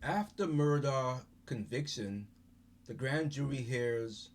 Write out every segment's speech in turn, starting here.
After Murdaugh conviction, the grand jury hears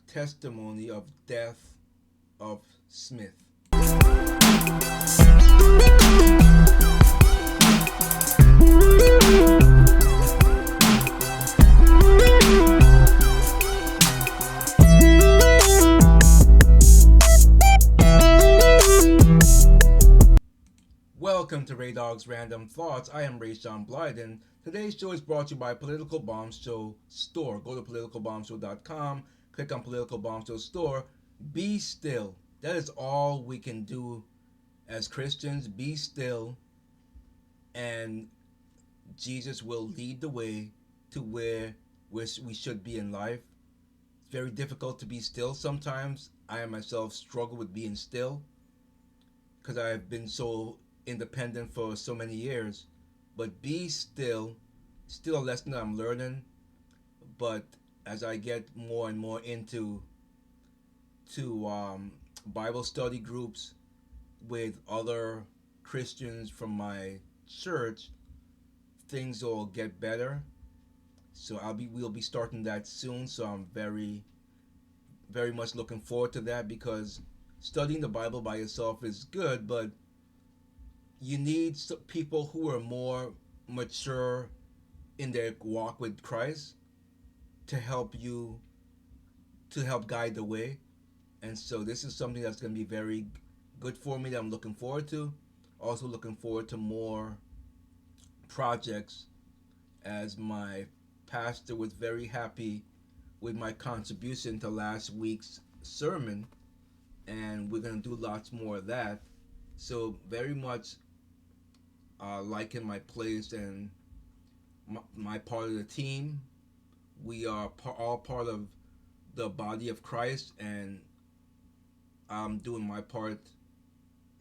testimony of death of Smith. Welcome to Ray Dog's Random Thoughts. I am Ray Sean Blyden. Today's show is brought to you by Political Bomb Show Store. Go to politicalbombshow.com, click on Political Bomb Show Store. Be still. That is all we can do as Christians. Be still, and Jesus will lead the way to where we should be in life. It's very difficult to be still sometimes. I myself struggle with being still because I've been so independent for so many years. But be still a lesson that I'm learning. But as I get more and more into Bible study groups with other Christians from my church, things will get better. So we'll be starting that soon. So I'm very, very much looking forward to that, because studying the Bible by yourself is good, but you need people who are more mature in their walk with Christ to help guide the way. And so this is something that's going to be very good for me, that I'm looking forward to. Also looking forward to more projects, as my pastor was very happy with my contribution to last week's sermon, and we're going to do lots more of that. So very much liking my place and my part of the team. We are all part of the body of Christ, and I'm doing my part,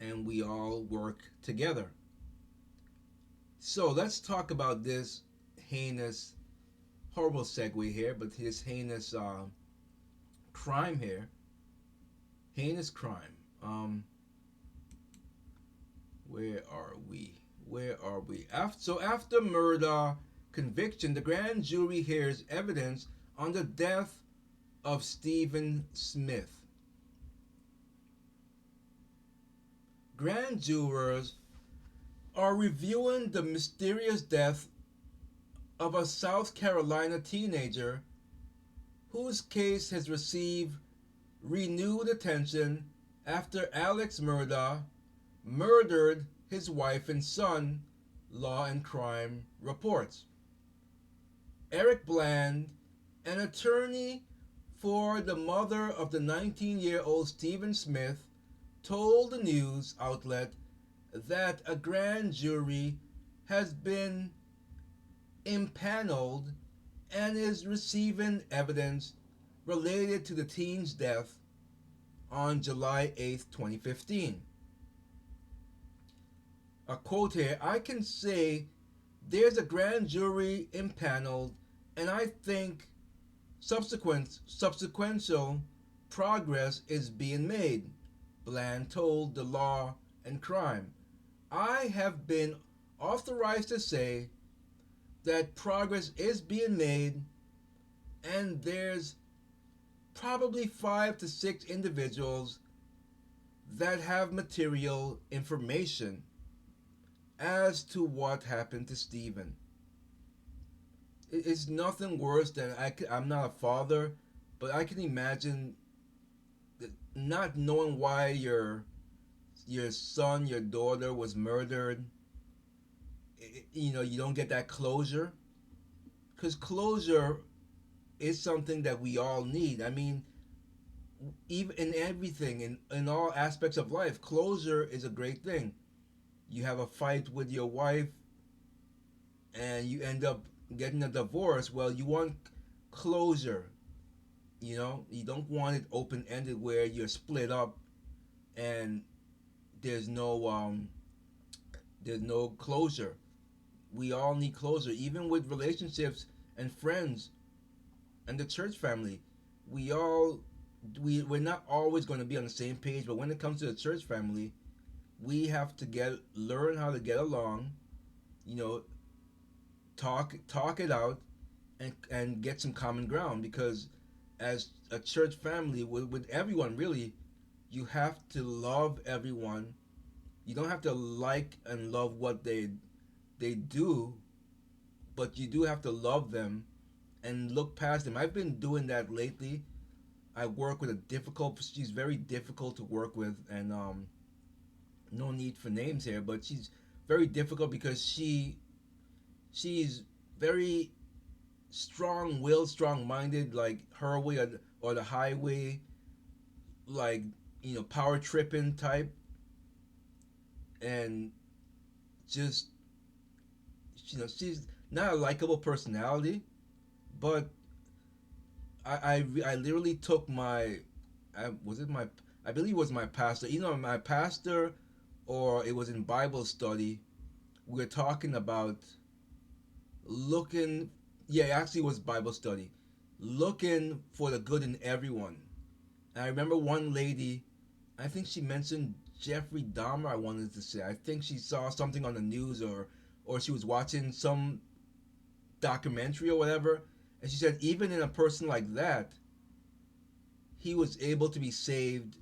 and we all work together. So let's talk about this heinous, horrible segue here, but his heinous crime here. Heinous crime. Where are we? After Murdaugh conviction, the grand jury hears evidence on the death of Stephen Smith. Grand jurors are reviewing the mysterious death of a South Carolina teenager whose case has received renewed attention after Alex Murdaugh murdered his wife and son, Law and Crime reports. Eric Bland, an attorney for the mother of the 19-year-old Stephen Smith, told the news outlet that a grand jury has been impaneled and is receiving evidence related to the teen's death on July 8, 2015. A quote here: "I can say there's a grand jury impaneled, and I think subsequential progress is being made," Bland told the Law and Crime. "I have been authorized to say that progress is being made, and there's probably 5 to 6 individuals that have material information as to what happened to Stephen." It's nothing worse than I'm not a father, but I can imagine not knowing why your son, your daughter was murdered. You don't get that closure, because closure is something that we all need. I mean, even in everything, in all aspects of life, closure is a great thing. You have a fight with your wife and you end up getting a divorce. Well, you want closure. You don't want it open-ended where you're split up and there's no closure. We all need closure, even with relationships and friends and the church family. We're not always going to be on the same page, but when it comes to the church family, we have to learn how to get along. talk it out and get some common ground, because as a church family with everyone really, you have to love everyone. You don't have to like and love what they do, but you do have to love them and look past them. I've been doing that lately. I work with a difficult. She's very difficult to work with, and no need for names here, but she's very difficult because she's very strong-willed, strong-minded, like her way or the highway, like power tripping type, and just she's not a likable personality, but I literally took my was it my I believe it was my pastor, my pastor, or it was in Bible study. We were talking about looking, yeah, actually it was Bible study, looking for the good in everyone. And I remember one lady, I think she mentioned Jeffrey Dahmer. I wanted to say, I think she saw something on the news, or she was watching some documentary or whatever, and she said even in a person like that, he was able to be saved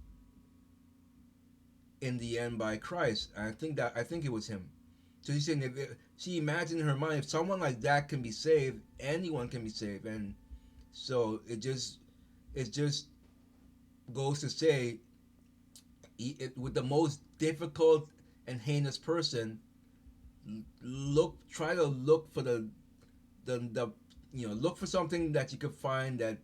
in the end by Christ. And I think it was him. So she's saying she imagined in her mind, if someone like that can be saved, anyone can be saved. And so it just goes to say, with the most difficult and heinous person, try to look for the look for something that you could find that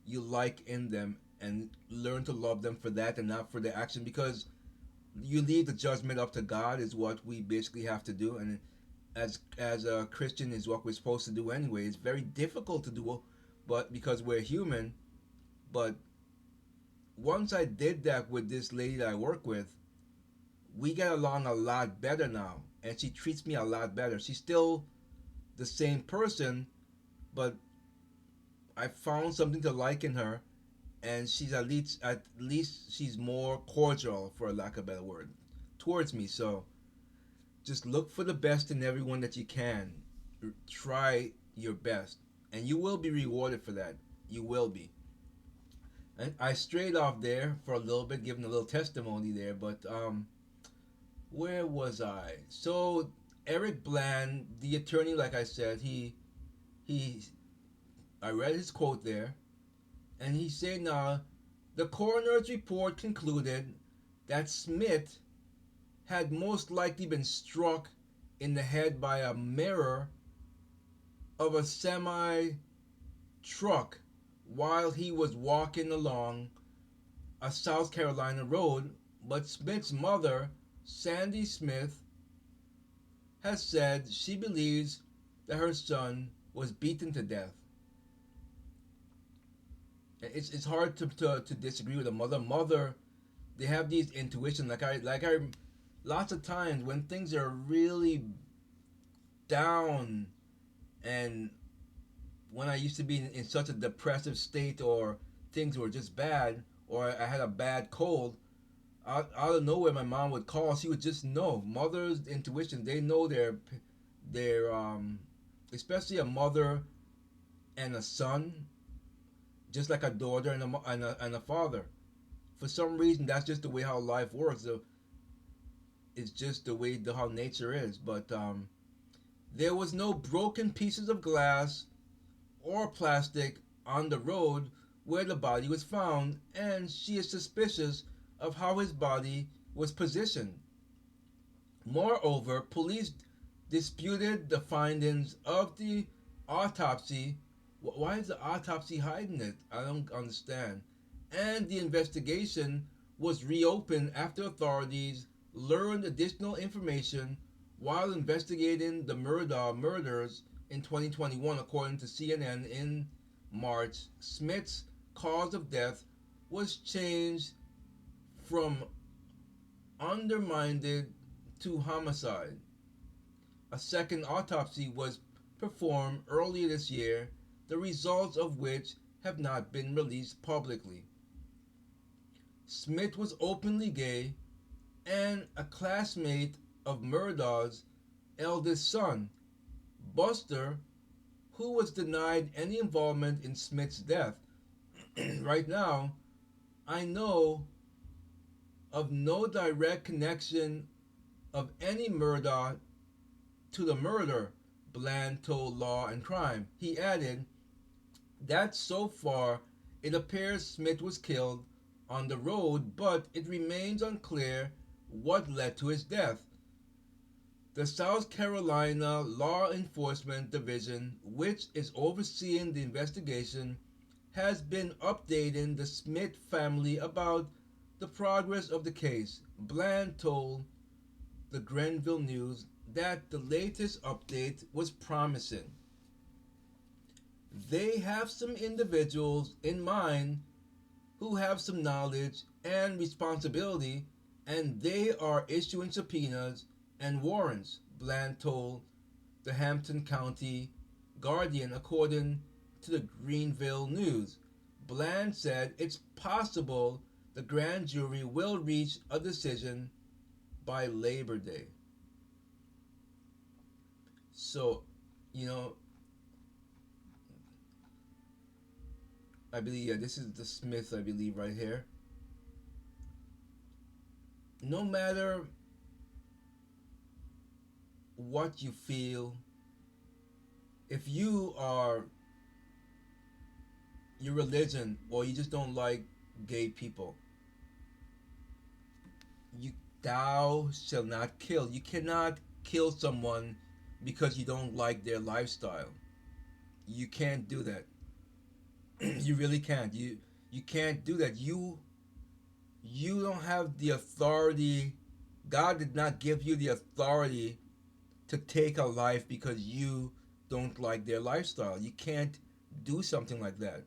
you like in them, and learn to love them for that and not for their action, because you leave the judgment up to God is what we basically have to do. And as a Christian is what we're supposed to do anyway. It's very difficult to do, but because we're human. But once I did that with this lady that I work with, we get along a lot better now, and she treats me a lot better. She's still the same person, but I found something to like in her, and she's at least she's more cordial, for lack of a better word, towards me. So just look for the best in everyone that you can. Try your best, and you will be rewarded for that. You will be. And I strayed off there for a little bit, giving a little testimony there, but where was I? So Eric Bland, the attorney, like I said, he I read his quote there, and he said, the coroner's report concluded that Smith had most likely been struck in the head by a mirror of a semi truck while he was walking along a South Carolina road. But Smith's mother, Sandy Smith, has said she believes that her son was beaten to death. It's hard to disagree with a mother. Mother, they have these intuitions. Like I lots of times when things are really down, and when I used to be in such a depressive state, or things were just bad, or I had a bad cold, out of nowhere my mom would call. She would just know. Mother's intuition, they know their especially a mother and a son, just like a daughter and a father. For some reason, that's just the way how life works. It's just the way how nature is. But there was no broken pieces of glass or plastic on the road where the body was found, and she is suspicious of how his body was positioned. Moreover, police disputed the findings of the autopsy. Why is the autopsy hiding it? I don't understand. And the investigation was reopened after authorities learned additional information while investigating the Murdaugh murders in 2021. According to CNN in March, Smith's cause of death was changed from undermined to homicide. A second autopsy was performed earlier this year, the results of which have not been released publicly. Smith was openly gay and a classmate of Murdaugh's eldest son, Buster, who was denied any involvement in Smith's death. Right now, I know of no direct connection of any Murdaugh to the murder, Bland told Law and Crime. He added that so far it appears Smith was killed on the road, but it remains unclear what led to his death. The South Carolina Law Enforcement Division, which is overseeing the investigation, has been updating the Smith family about the progress of the case. Bland told the Grenville News that the latest update was promising. They have some individuals in mind who have some knowledge and responsibility, and they are issuing subpoenas and warrants, Bland told the Hampton County Guardian, according to the Greenville News. Bland said it's possible the grand jury will reach a decision by Labor Day. So, you know, I believe, yeah, this is the Smith, I believe, right here. No matter what you feel, if you are your religion or you just don't like gay people, you thou shall not kill. You cannot kill someone because you don't like their lifestyle. You can't do that. You really can't. You can't do that. You don't have the authority. God did not give you the authority to take a life because you don't like their lifestyle. You can't do something like that.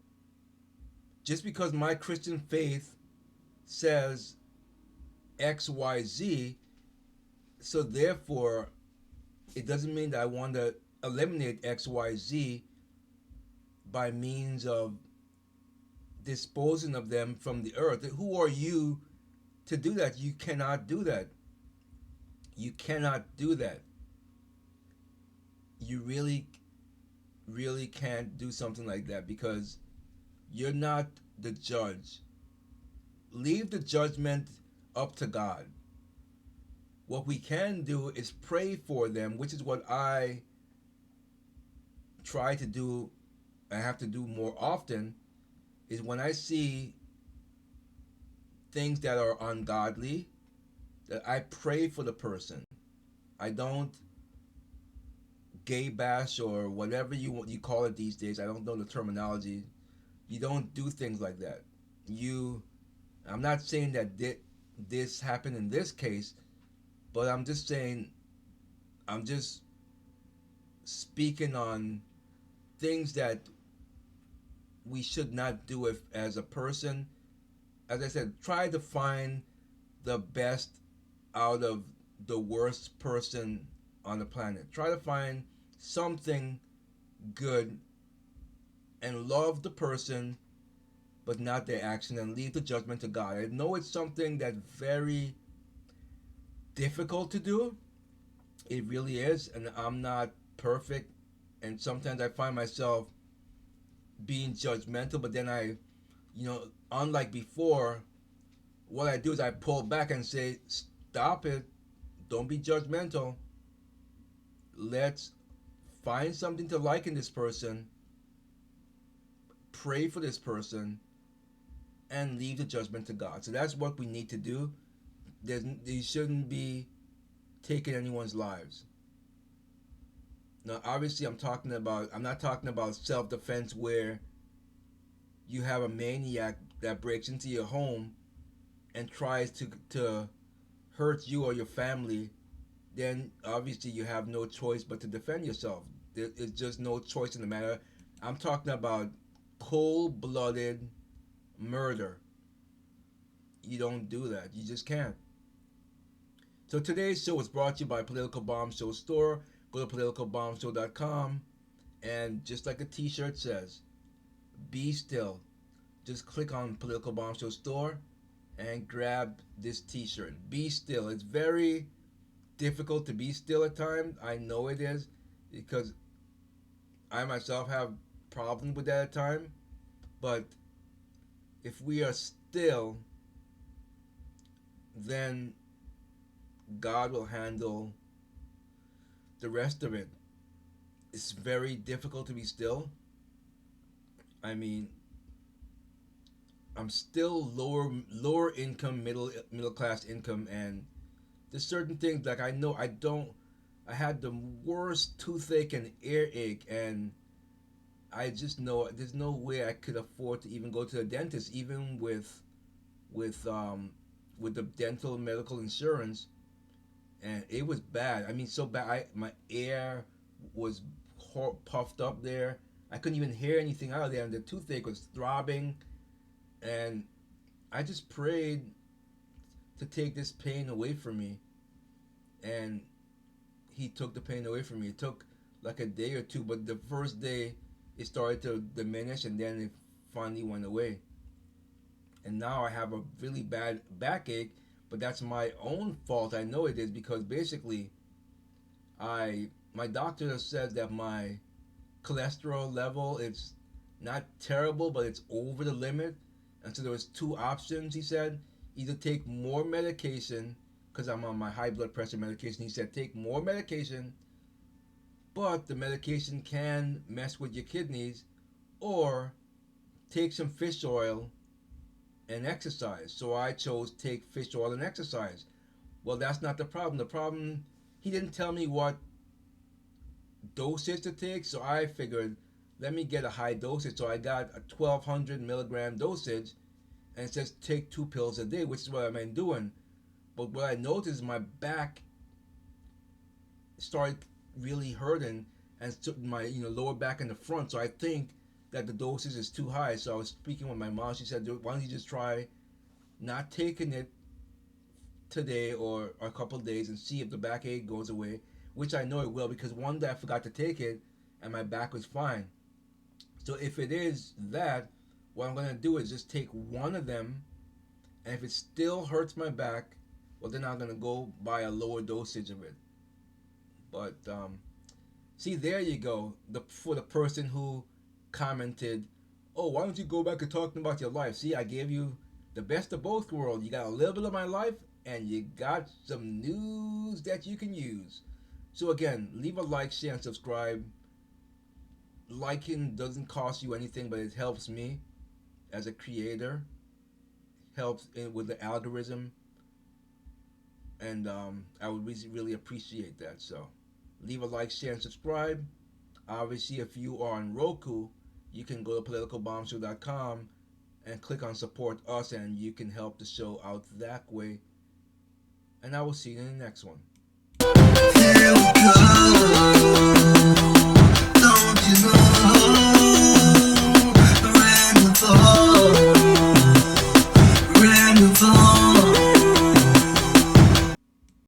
Just because my Christian faith says XYZ, so therefore it doesn't mean that I want to eliminate XYZ by means of disposing of them from the earth. Who are you to do that? You cannot do that. You cannot do that. You really, really can't do something like that because you're not the judge. Leave the judgment up to God. What we can do is pray for them, which is what I try to do. I have to do more often. Is when I see things that are ungodly, that I pray for the person. I don't gay bash or whatever you call it these days. I don't know the terminology. You don't do things like that. You, I'm not saying that this happened in this case, but I'm just saying, I'm just speaking on things that we should not do if, as a person. As I said, try to find the best out of the worst person on the planet. Try to find something good and love the person, but not their action, and leave the judgment to God. I know it's something that's very difficult to do. It really is, and I'm not perfect, and sometimes I find myself being judgmental, but then unlike before, what I do is I pull back and say, stop it, don't be judgmental. Let's find something to like in this person, pray for this person, and leave the judgment to God. So that's what we need to do. They shouldn't be taking anyone's lives. Now, obviously, I'm not talking about self-defense where you have a maniac that breaks into your home and tries to hurt you or your family. Then obviously you have no choice but to defend yourself. There is just no choice in the matter. I'm talking about cold-blooded murder. You don't do that. You just can't. So today's show is brought to you by Political Bomb Show Store. Go to politicalbombshow.com, and just like a t-shirt says, be still. Just click on Political Bomb Show Store and grab this t-shirt. Be still. It's very difficult to be still at times. I know it is, because I myself have problems with that at time, but if we are still, then God will handle the rest of it. It's very difficult to be still. I mean, I'm still lower income, middle class income, and there's certain things like I know I don't. I had the worst toothache and earache, and I just know there's no way I could afford to even go to the dentist, even with um with the dental medical insurance, and it was bad. I mean, so bad. My ear was puffed up there. I couldn't even hear anything out of there, and the toothache was throbbing. And I just prayed to take this pain away from me, and He took the pain away from me. It took like a day or two, but the first day it started to diminish, and then it finally went away. And now I have a really bad backache, but that's my own fault. I know it is because basically I my doctor said that my cholesterol level it's not terrible, but it's over the limit. And so there was two options. He said either take more medication because I'm on my high blood pressure medication. He said take more medication, but the medication can mess with your kidneys, or take some fish oil and exercise. So I chose take fish oil and exercise. Well, that's not the problem. The problem, he didn't tell me what dosage to take, so I figured let me get a high dosage. So I got a 1200 milligram dosage, and it says take 2 pills a day, which is what I've been doing. But what I noticed is my back started really hurting, and my lower back and the front. So I think that the dosage is too high. So I was speaking with my mom. She said, "Why don't you just try not taking it today or a couple of days and see if the backache goes away," which I know it will because one day I forgot to take it and my back was fine. So if it is that, what I'm gonna do is just take one of them, and if it still hurts my back, well then I'm gonna go buy a lower dosage of it. But see, there you go. For the person who commented, "Oh, why don't you go back and talking about your life?" See, I gave you the best of both worlds. You got a little bit of my life, and you got some news that you can use. So again, leave a like, share, and subscribe. Liking doesn't cost you anything, but it helps me as a creator. Helps with the algorithm, and I would really appreciate that. So, leave a like, share, and subscribe. Obviously, if you are on Roku, you can go to politicalbombshow.com and click on support us, and you can help the show out that way. And I will see you in the next one.